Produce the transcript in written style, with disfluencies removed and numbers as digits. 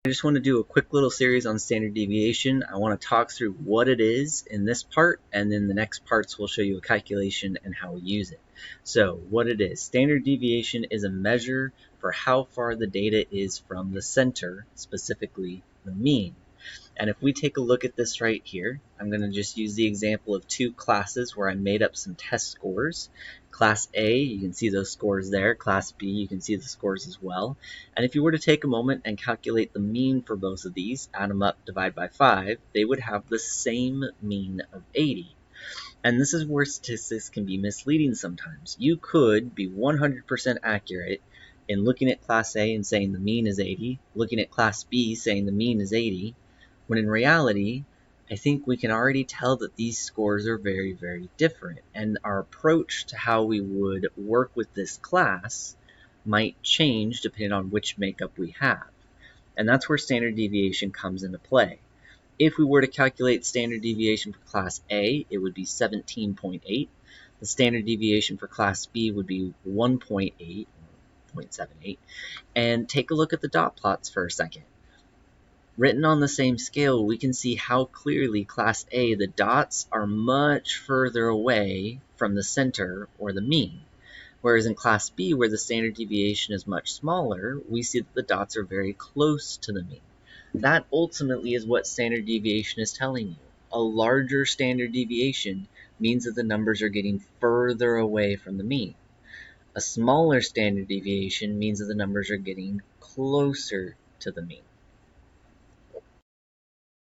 I just want to do a quick little series on standard deviation. I want to talk through what it is in this part, and then the next parts will show you a calculation and how we use it. So what it is, standard deviation is a measure for how far the data is from the center, specifically the mean. And if we take a look at this right here, I'm going to just use the example of two classes where I made up some test scores. Class A, you can see those scores there. Class B, you can see the scores as well. And if you were to take a moment and calculate the mean for both of these, add them up, divide by 5, they would have the same mean of 80. And this is where statistics can be misleading sometimes. You could be 100% accurate in looking at Class A and saying the mean is 80, looking at Class B saying the mean is 80, when in reality, I think we can already tell that these scores are very, very different, and our approach to how we would work with this class might change depending on which makeup we have. And that's where standard deviation comes into play. If we were to calculate standard deviation for Class A, it would be 17.8. The standard deviation for Class B would be 1.8, 0.78. And take a look at the dot plots for a second. Written on the same scale, we can see how clearly Class A, the dots are much further away from the center or the mean. Whereas in Class B, where the standard deviation is much smaller, we see that the dots are very close to the mean. That ultimately is what standard deviation is telling you. A larger standard deviation means that the numbers are getting further away from the mean. A smaller standard deviation means that the numbers are getting closer to the mean.